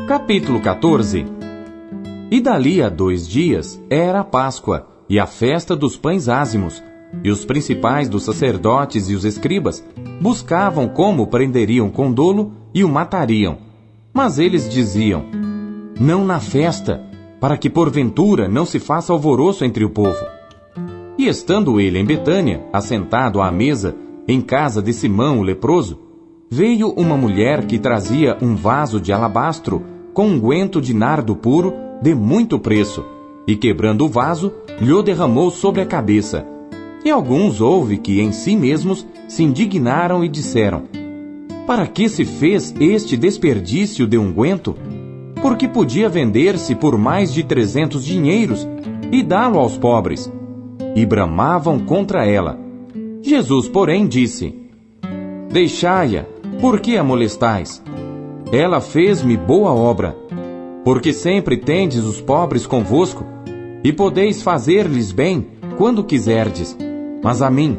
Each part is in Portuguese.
Capítulo 14. E dali a 2 dias era a Páscoa e a festa dos pães ázimos, e os principais dos sacerdotes e os escribas buscavam como prenderiam com dolo e o matariam. Mas eles diziam: não na festa, para que porventura não se faça alvoroço entre o povo. E estando ele em Betânia, assentado à mesa, em casa de Simão o leproso, veio uma mulher que trazia um vaso de alabastro com unguento de nardo puro de muito preço, e quebrando o vaso, lhe derramou sobre a cabeça. E alguns houve que em si mesmos se indignaram e disseram: para que se fez este desperdício de unguento? Porque podia vender-se por mais de 300 dinheiros e dá-lo aos pobres. E bramavam contra ela. Jesus, porém, disse: deixai-a, por que a molestais? Ela fez-me boa obra. Porque sempre tendes os pobres convosco, e podeis fazer-lhes bem quando quiserdes, mas a mim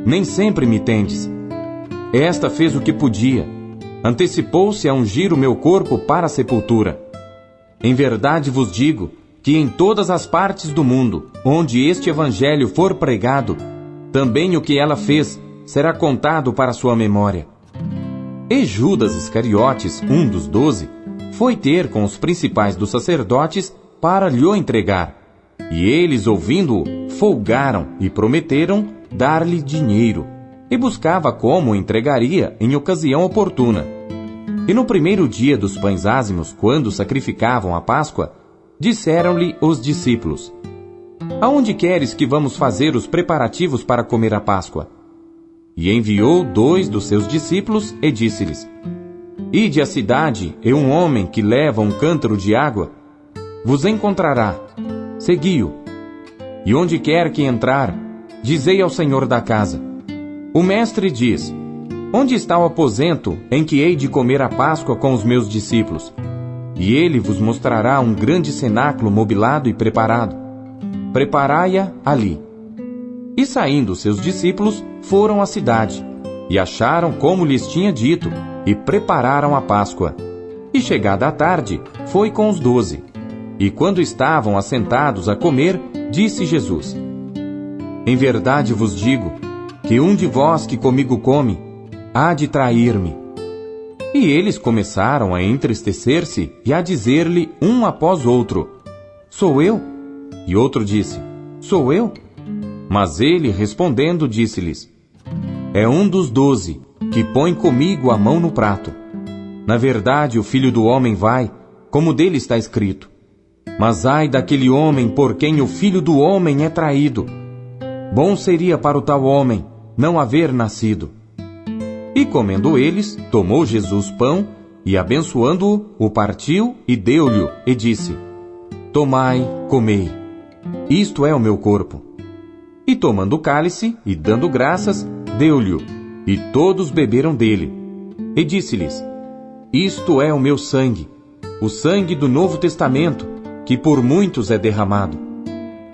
nem sempre me tendes. Esta fez o que podia, antecipou-se a ungir o meu corpo para a sepultura. Em verdade vos digo que em todas as partes do mundo, onde este evangelho for pregado, também o que ela fez será contado para sua memória. E Judas Iscariotes, um dos 12, foi ter com os principais dos sacerdotes para lhe o entregar. E eles, ouvindo-o, folgaram e prometeram dar-lhe dinheiro, e buscava como o entregaria em ocasião oportuna. E no primeiro dia dos pães ázimos, quando sacrificavam a Páscoa, disseram-lhe os discípulos: aonde queres que vamos fazer os preparativos para comer a Páscoa? E enviou 2 dos seus discípulos e disse-lhes: ide à cidade, e um homem que leva um cântaro de água vos encontrará. Segui-o. E onde quer que entrar, dizei ao senhor da casa: o mestre diz: onde está o aposento em que hei de comer a Páscoa com os meus discípulos? E ele vos mostrará um grande cenáculo mobilado e preparado. Preparai-a ali. E saindo seus discípulos, foram à cidade, e acharam como lhes tinha dito, e prepararam a Páscoa. E chegada a tarde, foi com os 12. E quando estavam assentados a comer, disse Jesus: em verdade vos digo, que um de vós que comigo come, há de trair-me. E eles começaram a entristecer-se e a dizer-lhe um após outro: sou eu? E outro disse: sou eu? Mas ele, respondendo, disse-lhes: é um dos 12, que põe comigo a mão no prato. Na verdade, o Filho do Homem vai, como dele está escrito. Mas ai daquele homem por quem o Filho do Homem é traído. Bom seria para o tal homem não haver nascido. E comendo eles, tomou Jesus pão, e abençoando-o, o partiu e deu-lhe, e disse: tomai, comei, isto é o meu corpo. E tomando o cálice, e dando graças, deu-lhe, e todos beberam dele. E disse-lhes: isto é o meu sangue, o sangue do Novo Testamento, que por muitos é derramado.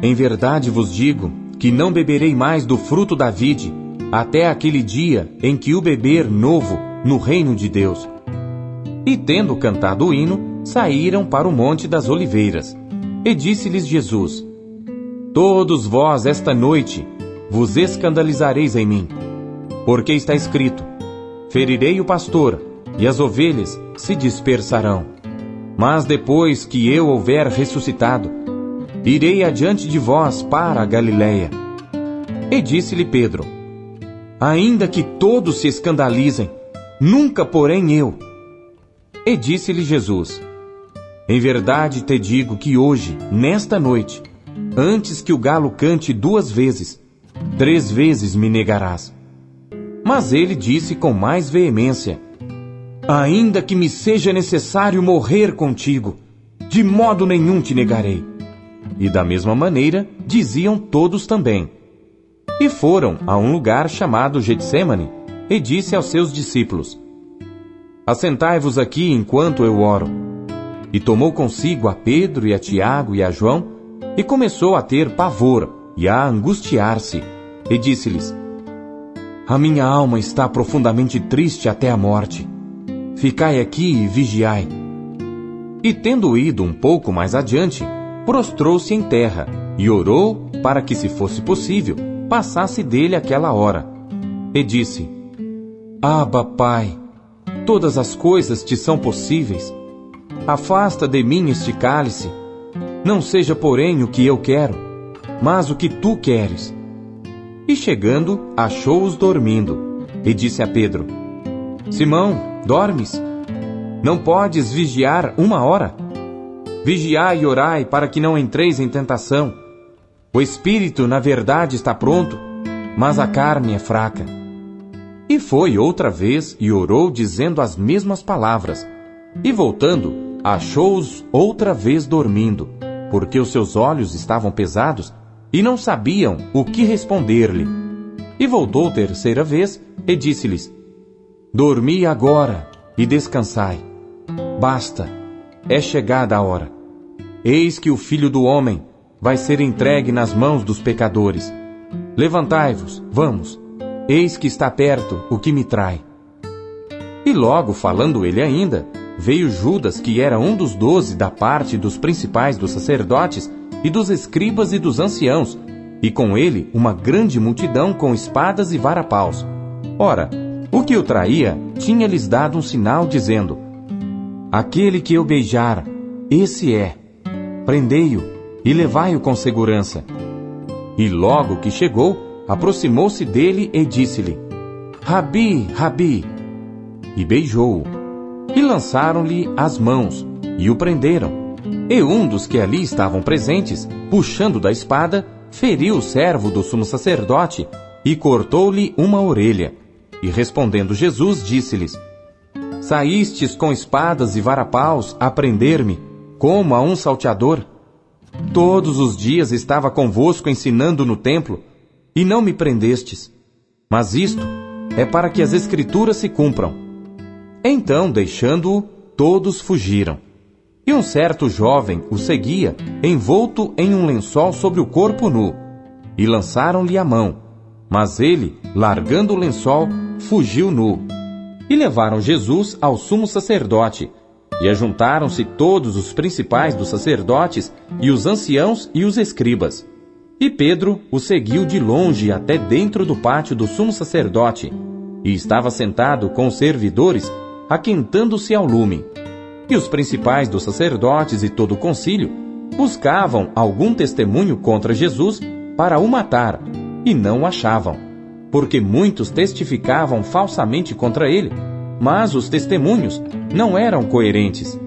Em verdade vos digo, que não beberei mais do fruto da vide, até aquele dia em que o beber novo no reino de Deus. E tendo cantado o hino, saíram para o Monte das Oliveiras. E disse-lhes Jesus: todos vós esta noite vos escandalizareis em mim, porque está escrito: ferirei o pastor, e as ovelhas se dispersarão. Mas depois que eu houver ressuscitado, irei adiante de vós para a Galiléia. E disse-lhe Pedro: ainda que todos se escandalizem, nunca porém eu. E disse-lhe Jesus: em verdade te digo que hoje, nesta noite, antes que o galo cante 2 vezes, 3 vezes me negarás. Mas ele disse com mais veemência: ainda que me seja necessário morrer contigo, de modo nenhum te negarei. E da mesma maneira diziam todos também. E foram a um lugar chamado Getsêmani, e disse aos seus discípulos: assentai-vos aqui enquanto eu oro. E tomou consigo a Pedro e a Tiago e a João, e começou a ter pavor e a angustiar-se, e disse-lhes: a minha alma está profundamente triste até a morte. Ficai aqui e vigiai. E tendo ido um pouco mais adiante, prostrou-se em terra e orou para que, se fosse possível, passasse dele aquela hora. E disse: Abba, Pai, todas as coisas te são possíveis. Afasta de mim este cálice. Não seja, porém, o que eu quero, mas o que tu queres. E chegando, achou-os dormindo, e disse a Pedro: Simão, dormes? Não podes vigiar 1 hora? Vigiai e orai para que não entreis em tentação. O espírito, na verdade, está pronto, mas a carne é fraca. E foi outra vez e orou dizendo as mesmas palavras. E voltando, achou-os outra vez dormindo, porque os seus olhos estavam pesados e não sabiam o que responder-lhe. E voltou terceira vez e disse-lhes: Dormi agora e descansai. Basta, é chegada a hora. Eis que o Filho do Homem vai ser entregue nas mãos dos pecadores. Levantai-vos, vamos, eis que está perto o que me trai. E logo, falando ele ainda, veio Judas, que era um dos 12 da parte dos principais dos sacerdotes e dos escribas e dos anciãos, e com ele uma grande multidão com espadas e varapaus. Ora, o que o traía tinha-lhes dado um sinal, dizendo: Aquele que eu beijar, esse é. Prendei-o e levai-o com segurança. E logo que chegou, aproximou-se dele e disse-lhe: Rabi, Rabi! E beijou-o. E lançaram-lhe as mãos, e o prenderam. E um dos que ali estavam presentes, puxando da espada, feriu o servo do sumo sacerdote, e cortou-lhe uma orelha. E respondendo Jesus, disse-lhes: Saístes com espadas e varapaus a prender-me, como a um salteador? Todos os dias estava convosco ensinando no templo, e não me prendestes. Mas isto é para que as Escrituras se cumpram. Então, deixando-o, todos fugiram. E um certo jovem o seguia, envolto em um lençol sobre o corpo nu. E lançaram-lhe a mão. Mas ele, largando o lençol, fugiu nu. E levaram Jesus ao sumo sacerdote. E ajuntaram-se todos os principais dos sacerdotes, e os anciãos e os escribas. E Pedro o seguiu de longe até dentro do pátio do sumo sacerdote, e estava sentado com os servidores, aquentando-se ao lume. E os principais dos sacerdotes e todo o concílio buscavam algum testemunho contra Jesus para o matar, e não o achavam, porque muitos testificavam falsamente contra ele, mas os testemunhos não eram coerentes.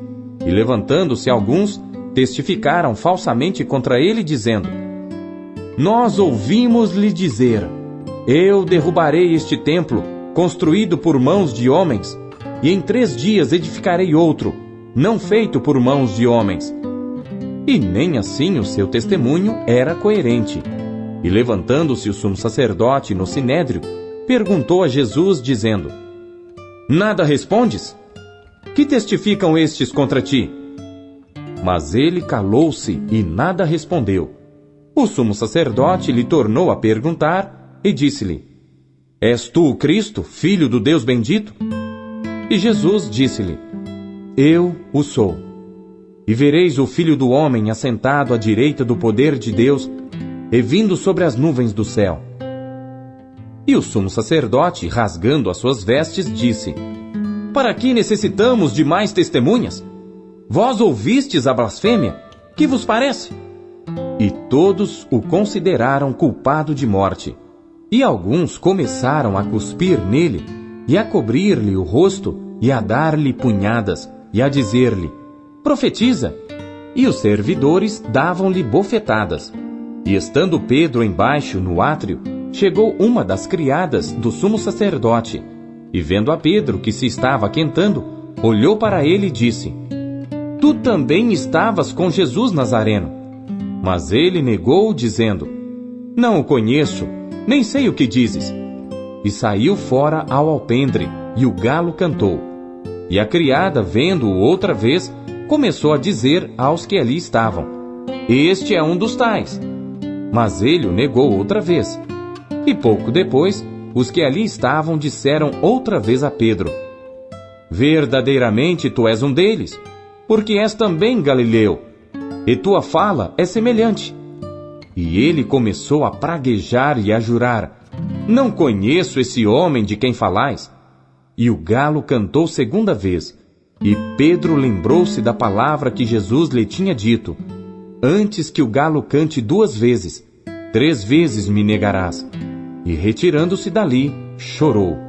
E levantando-se alguns, testificaram falsamente contra ele, dizendo: Nós ouvimos-lhe dizer: Eu derrubarei este templo, construído por mãos de homens, e em 3 dias edificarei outro, não feito por mãos de homens. E nem assim o seu testemunho era coerente. E levantando-se o sumo sacerdote no sinédrio, perguntou a Jesus, dizendo: Nada respondes? Que testificam estes contra ti? Mas ele calou-se e nada respondeu. O sumo sacerdote lhe tornou a perguntar e disse-lhe: És tu o Cristo, filho do Deus bendito? E Jesus disse-lhe: Eu o sou. E vereis o Filho do Homem assentado à direita do poder de Deus e vindo sobre as nuvens do céu. E o sumo sacerdote, rasgando as suas vestes, disse: Para que necessitamos de mais testemunhas? Vós ouvistes a blasfêmia? Que vos parece? E todos o consideraram culpado de morte. E alguns começaram a cuspir nele, e a cobrir-lhe o rosto, e a dar-lhe punhadas, e a dizer-lhe: Profetiza! E os servidores davam-lhe bofetadas. E estando Pedro embaixo no átrio, chegou uma das criadas do sumo sacerdote, e vendo a Pedro que se estava aquentando, olhou para ele e disse: Tu também estavas com Jesus Nazareno. Mas ele negou, dizendo: Não o conheço, nem sei o que dizes. E saiu fora ao alpendre, e o galo cantou. E a criada, vendo-o outra vez, começou a dizer aos que ali estavam: Este é um dos tais. Mas ele o negou outra vez. E pouco depois, os que ali estavam disseram outra vez a Pedro: Verdadeiramente tu és um deles, porque és também galileu, e tua fala é semelhante. E ele começou a praguejar e a jurar: Não conheço esse homem de quem falais. E o galo cantou segunda vez, e Pedro lembrou-se da palavra que Jesus lhe tinha dito: Antes que o galo cante 2 vezes, 3 vezes me negarás. E retirando-se dali, chorou.